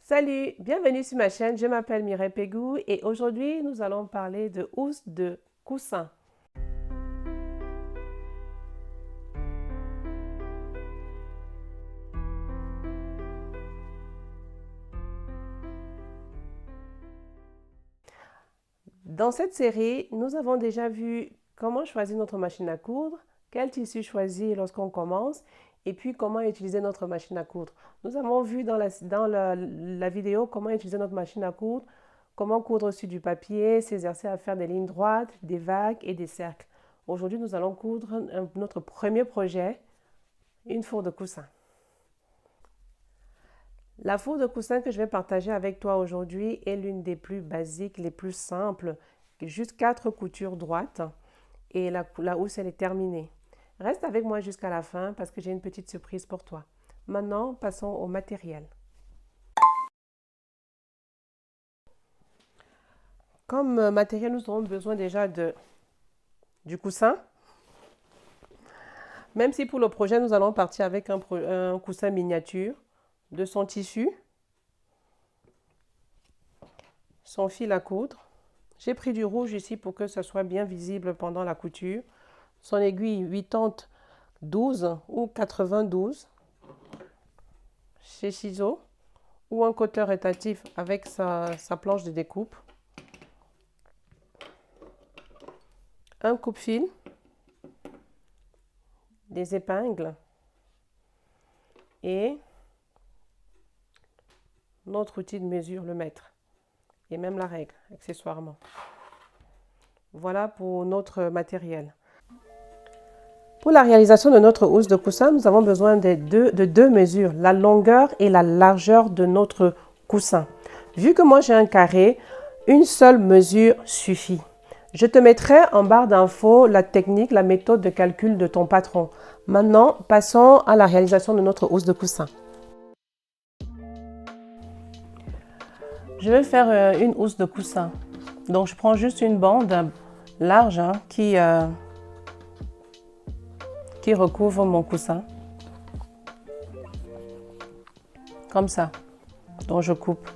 Salut, bienvenue sur ma chaîne, je m'appelle Mireille Pégou et aujourd'hui nous allons parler de housse de coussin. Dans cette série, nous avons déjà vu comment choisir notre machine à coudre, quel tissu choisir lorsqu'on commence et puis comment utiliser notre machine à coudre. Nous avons vu dans la vidéo comment utiliser notre machine à coudre, comment coudre sur du papier, s'exercer à faire des lignes droites, des vagues et des cercles. Aujourd'hui, nous allons coudre notre premier projet, une fourre de coussin. La fourre de coussin que je vais partager avec toi aujourd'hui est l'une des plus basiques, les plus simples. Juste 4 coutures droites et la housse elle est terminée. Reste avec moi jusqu'à la fin parce que j'ai une petite surprise pour toi. Maintenant, passons au matériel. Comme matériel, nous aurons besoin déjà du coussin. Même si pour le projet, nous allons partir avec un coussin miniature, de son tissu, son fil à coudre. J'ai pris du rouge ici pour que ça soit bien visible pendant la couture. Son aiguille 80-12 ou 92 chez Ciseaux ou un cutter rotatif avec sa planche de découpe. Un coupe-fil, des épingles et notre outil de mesure, le mètre. Et même la règle, accessoirement. Voilà pour notre matériel. Pour la réalisation de notre housse de coussin, nous avons besoin de deux mesures, la longueur et la largeur de notre coussin. Vu que moi j'ai un carré, une seule mesure suffit. Je te mettrai en barre d'infos la technique, la méthode de calcul de ton patron. Maintenant, passons à la réalisation de notre housse de coussin. Je vais faire une housse de coussin. Donc, je prends juste une bande large qui recouvre mon coussin. Comme ça. Donc, je coupe.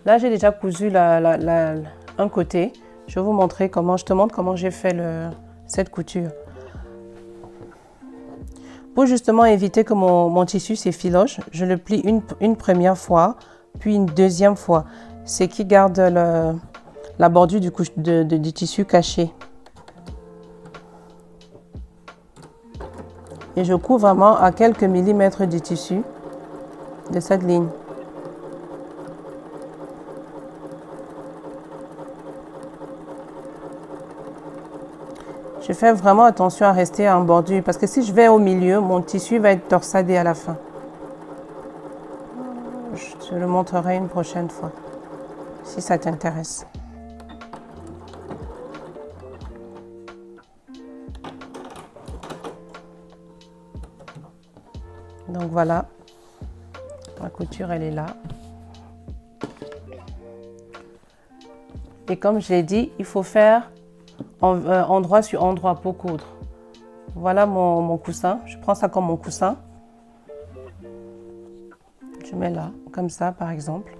Là, j'ai déjà cousu un côté. Je vais vous montrer comment, je te montre comment j'ai fait cette couture. Pour justement éviter que mon tissu s'effiloche, je le plie une première fois, puis une deuxième fois. C'est qui garde la bordure du tissu caché. Et je couds vraiment à quelques millimètres du tissu de cette ligne. Je fais vraiment attention à rester en bordure parce que si je vais au milieu, mon tissu va être torsadé à la fin. Je te le montrerai une prochaine fois, si ça t'intéresse. Donc voilà, la couture elle est là. Et comme je l'ai dit, il faut faire endroit sur endroit pour coudre. Voilà mon coussin, je prends ça comme mon coussin. Je mets là, comme ça par exemple.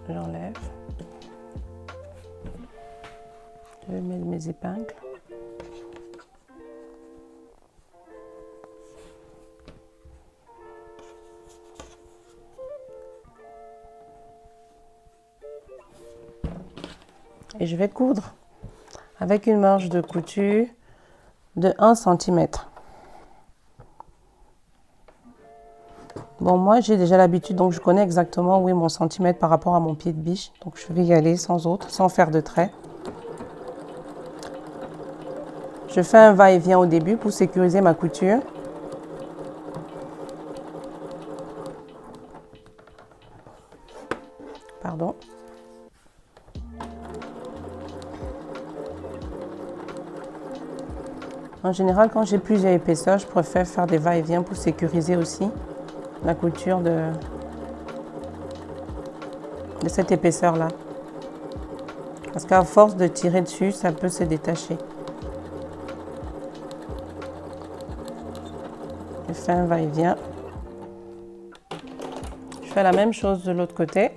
J'enlève. Je vais mettre mes épingles. Et je vais coudre avec une marge de couture de 1 cm. Bon, moi j'ai déjà l'habitude, donc je connais exactement où est mon centimètre par rapport à mon pied de biche. Donc je vais y aller sans faire de trait. Je fais un va-et-vient au début pour sécuriser ma couture. Pardon. En général, quand j'ai plusieurs épaisseurs, je préfère faire des va-et-vient pour sécuriser aussi la couture de cette épaisseur-là. Parce qu'à force de tirer dessus, ça peut se détacher. Je fais un va-et-vient. Je fais la même chose de l'autre côté.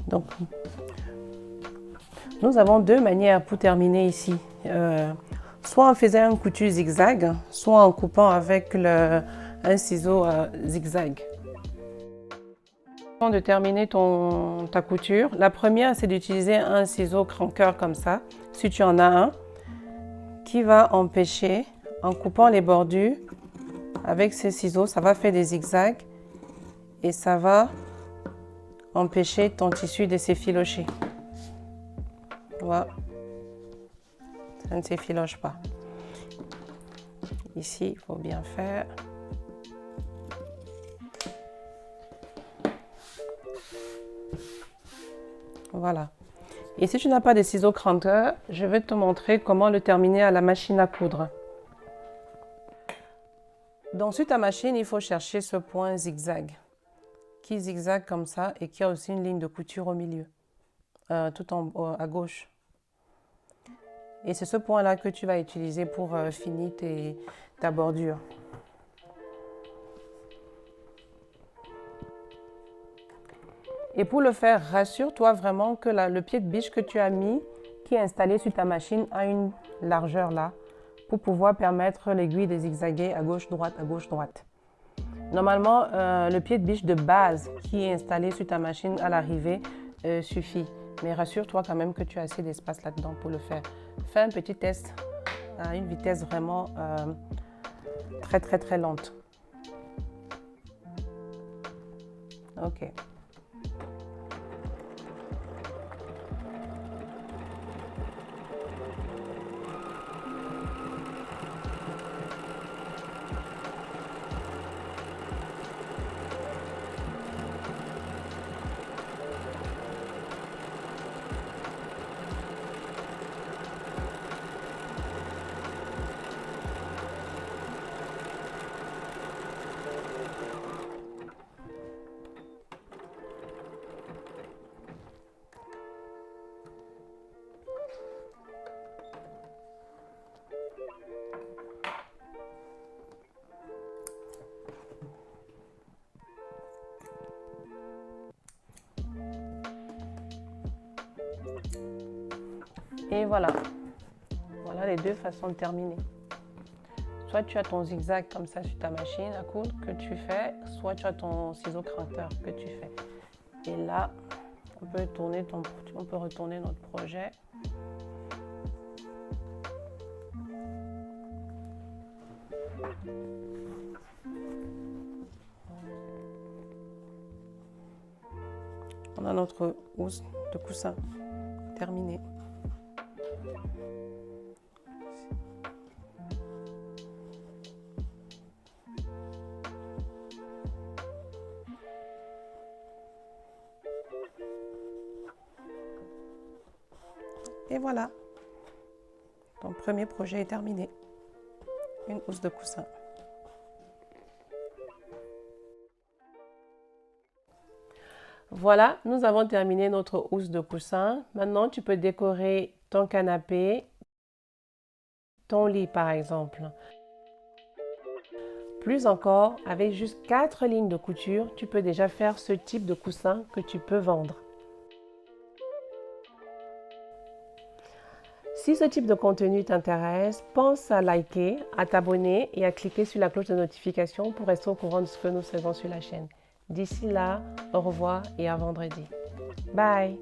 Donc, nous avons deux manières pour terminer ici. Soit en faisant un couture zigzag, soit en coupant avec un ciseau zigzag. Avant de terminer ta couture, la première c'est d'utiliser un ciseau cranqueur comme ça, si tu en as un, qui va empêcher, en coupant les bordures, avec ces ciseaux, ça va faire des zigzags et ça va empêcher ton tissu de s'effilocher. Voilà. Ça ne s'effiloche pas. Ici, il faut bien faire. Voilà. Et si tu n'as pas de ciseaux cranqueurs, je vais te montrer comment le terminer à la machine à coudre. Donc sur ta machine, il faut chercher ce point zigzag, qui zigzague comme ça et qui a aussi une ligne de couture au milieu, tout en haut, à gauche. Et c'est ce point-là que tu vas utiliser pour finir ta bordure. Et pour le faire, rassure-toi vraiment que le pied de biche que tu as mis, qui est installé sur ta machine, a une largeur là, pour pouvoir permettre l'aiguille de zigzaguer à gauche-droite, à gauche-droite. Normalement, le pied de biche de base qui est installé sur ta machine à l'arrivée suffit. Mais rassure-toi quand même que tu as assez d'espace là-dedans pour le faire. Fais un petit test à une vitesse vraiment très lente. Ok. Et voilà. Voilà les deux façons de terminer. Soit tu as ton zigzag comme ça sur ta machine à coudre que tu fais, soit tu as ton ciseau cranqueur que tu fais. Et là, on peut retourner notre projet. On a notre housse de coussin terminée. Et voilà, ton premier projet est terminé. Une housse de coussin. Voilà, nous avons terminé notre housse de coussin. Maintenant, tu peux décorer ton canapé, ton lit par exemple. Plus encore, avec juste 4 lignes de couture, tu peux déjà faire ce type de coussin que tu peux vendre. Si ce type de contenu t'intéresse, pense à liker, à t'abonner et à cliquer sur la cloche de notification pour rester au courant de ce que nous faisons sur la chaîne. D'ici là, au revoir et à vendredi. Bye!